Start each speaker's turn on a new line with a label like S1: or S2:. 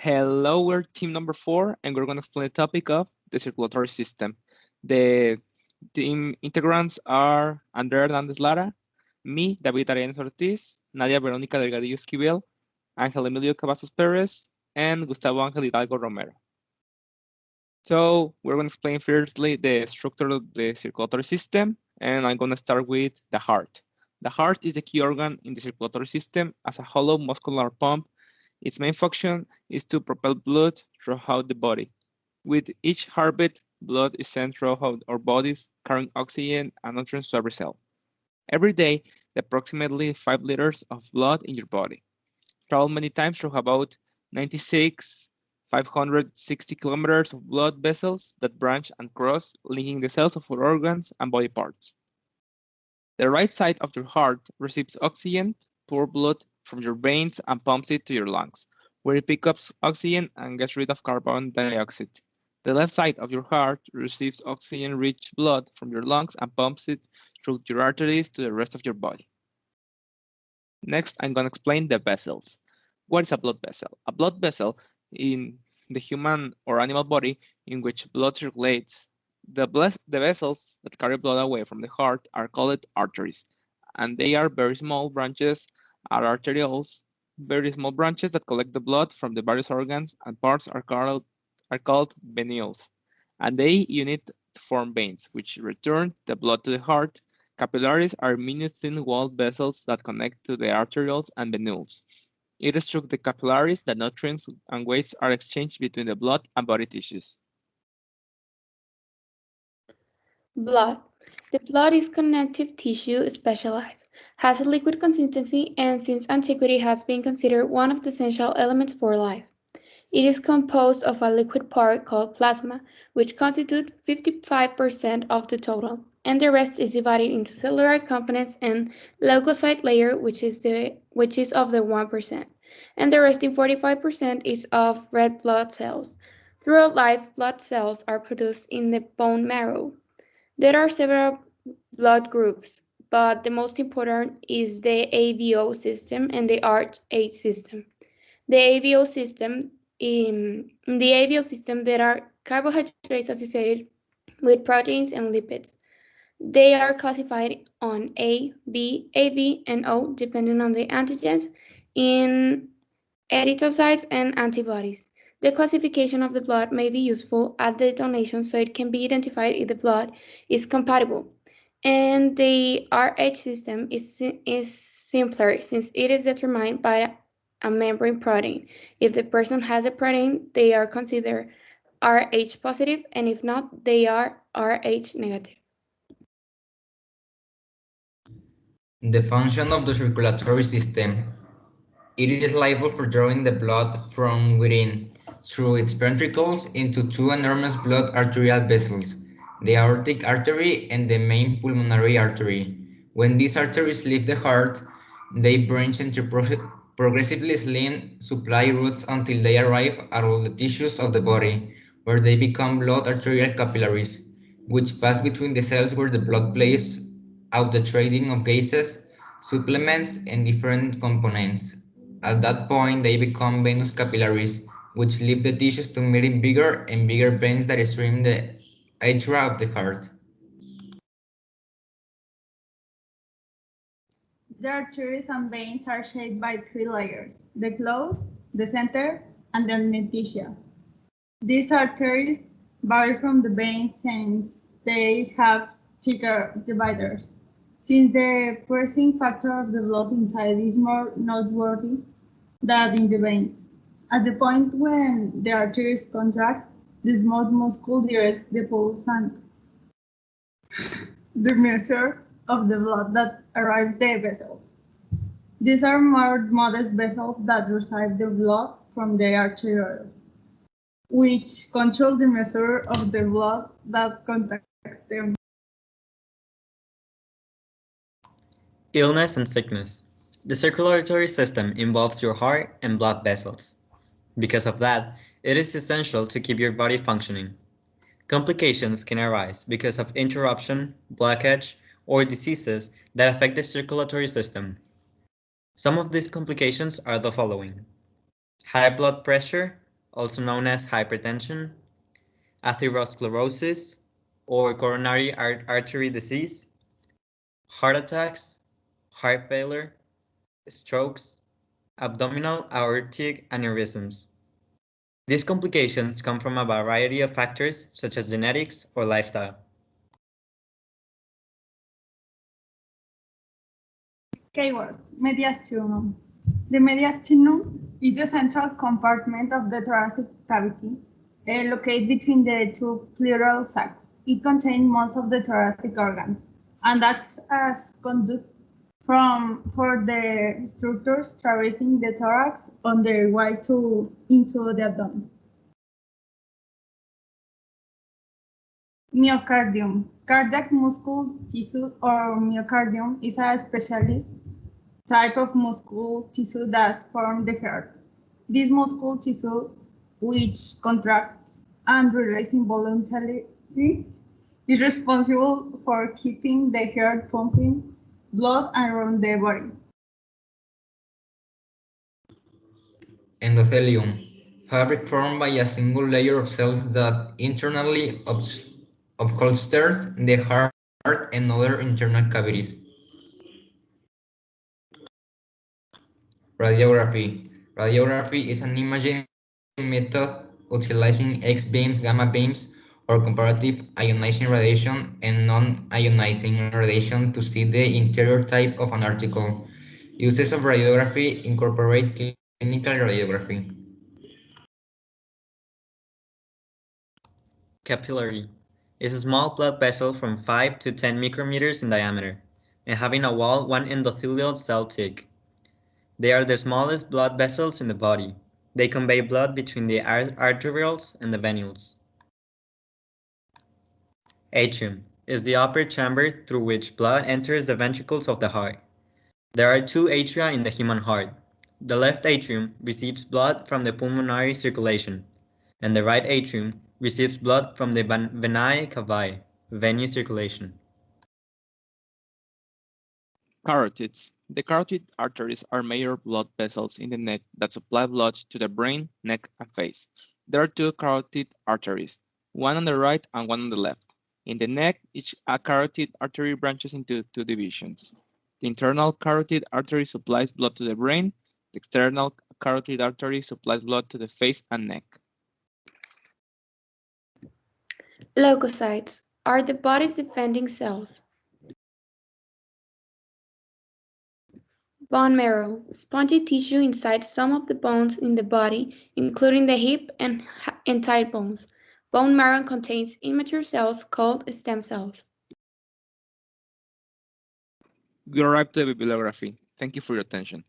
S1: Hello, we're team number 4, and we're going to explain the topic of the circulatory system. The team integrants are Andrea Hernandez Lara, me, David Arenas Ortiz, Nadia Verónica Delgadillo Esquivel, Ángel Emilio Cavazos Perez, and Gustavo Ángel Hidalgo Romero. So we're going to explain firstly the structure of the circulatory system, and I'm going to start with the heart. The heart is the key organ in the circulatory system as a hollow muscular pump. Its main function is to propel blood throughout the body. With each heartbeat, blood is sent throughout our bodies, carrying oxygen and nutrients to every cell. Every day, approximately 5 liters of blood in your body travel many times through about 96,560 kilometers of blood vessels that branch and cross, linking the cells of our organs and body parts. The right side of your heart receives oxygen, poor blood from your veins, and pumps it to your lungs, where it picks up oxygen and gets rid of carbon dioxide. The left side of your heart receives oxygen-rich blood from your lungs and pumps it through your arteries to the rest of your body. Next, I'm going to explain the vessels. What is a blood vessel? A blood vessel in the human or animal body in which blood circulates. The vessels that carry blood away from the heart are called arteries, and they are very small branches are arterioles. Very small branches that collect the blood from the various organs and parts are called venules, and they unite to form veins, which return the blood to the heart. Capillaries are minute thin-walled vessels that connect to the arterioles and venules. It is through the capillaries that nutrients and waste are exchanged between the blood and body tissues.
S2: Blood. The blood is connective tissue specialized, has a liquid consistency, and since antiquity has been considered one of the essential elements for life. It is composed of a liquid part called plasma, which constitutes 55% of the total, and the rest is divided into cellular components and leukocyte layer, which is of the 1%, and the resting 45% is of red blood cells. Throughout life, blood cells are produced in the bone marrow. There are several blood groups, but the most important is the AVO system and the RH system. The AVO system in the AVO system there are carbohydrates associated with proteins and lipids. They are classified on A, B, AV, and O depending on the antigens in erythrocytes and antibodies. The classification of the blood may be useful at the donation so it can be identified if the blood is compatible. And the RH system is simpler since it is determined by a membrane protein. If the person has a protein, they are considered RH positive, and if not, they are RH negative.
S3: The function of the circulatory system. It is liable for drawing the blood from within through its ventricles into two enormous blood arterial vessels, the aortic artery and the main pulmonary artery. When these arteries leave the heart, they branch into progressively slim supply routes until they arrive at all the tissues of the body, where they become blood arterial capillaries, which pass between the cells where the blood plays out the trading of gases, supplements, and different components. At that point, they become venous capillaries, which leave the tissues to meet in bigger and bigger veins that stream the atria of the heart.
S4: The arteries and veins are shaped by three layers: the closed, the center, and the adventitia. These arteries vary from the veins since they have thicker dividers. Since the pressing factor of the blood inside is more noteworthy than in the veins. At the point when the arteries contract, the smooth muscle directs the pulse and the measure of the blood that arrives the vessels. These are more modest vessels that receive the blood from the arterioles, which control the measure of the blood that contacts them.
S5: Illness and sickness. The circulatory system involves your heart and blood vessels. Because of that, it is essential to keep your body functioning. Complications can arise because of interruption, blockage, or diseases that affect the circulatory system. Some of these complications are the following: high blood pressure, also known as hypertension, atherosclerosis, or coronary artery disease, heart attacks, heart failure, strokes, abdominal aortic aneurysms. These complications come from a variety of factors such as genetics or lifestyle.
S4: Keyword, mediastinum. The mediastinum is the central compartment of the thoracic cavity, located between the two pleural sacs. It contains most of the thoracic organs and acts as conduit for the structures traversing the thorax on their way into the abdomen. Myocardium. Cardiac muscle tissue or myocardium is a specialist type of muscle tissue that forms the heart. This muscle tissue, which contracts and relaxes involuntarily, is responsible for keeping the heart pumping blood around the body.
S3: Endothelium. Fabric formed by a single layer of cells that internally upholsters the heart and other internal cavities. Radiography. Radiography is an imaging method utilizing X-beams, gamma beams, or comparative ionizing radiation and non-ionizing radiation to see the interior type of an article. Uses of radiography incorporate clinical radiography.
S5: Capillary is a small blood vessel from 5 to 10 micrometers in diameter and having a wall 1 endothelial cell thick. They are the smallest blood vessels in the body. They convey blood between the arterioles and the venules. Atrium is the upper chamber through which blood enters the ventricles of the heart. There are two atria in the human heart. The left atrium receives blood from the pulmonary circulation, and the right atrium receives blood from the venae cavae, venous circulation.
S1: Carotids. The carotid arteries are major blood vessels in the neck that supply blood to the brain, neck, and face. There are two carotid arteries, one on the right and one on the left. In the neck, each carotid artery branches into two divisions. The internal carotid artery supplies blood to the brain. The external carotid artery supplies blood to the face and neck.
S2: Leukocytes are the body's defending cells. Bone marrow, spongy tissue inside some of the bones in the body, including the hip and thigh bones. Bone marrow contains immature cells called stem cells.
S1: We arrived to the bibliography. Thank you for your attention.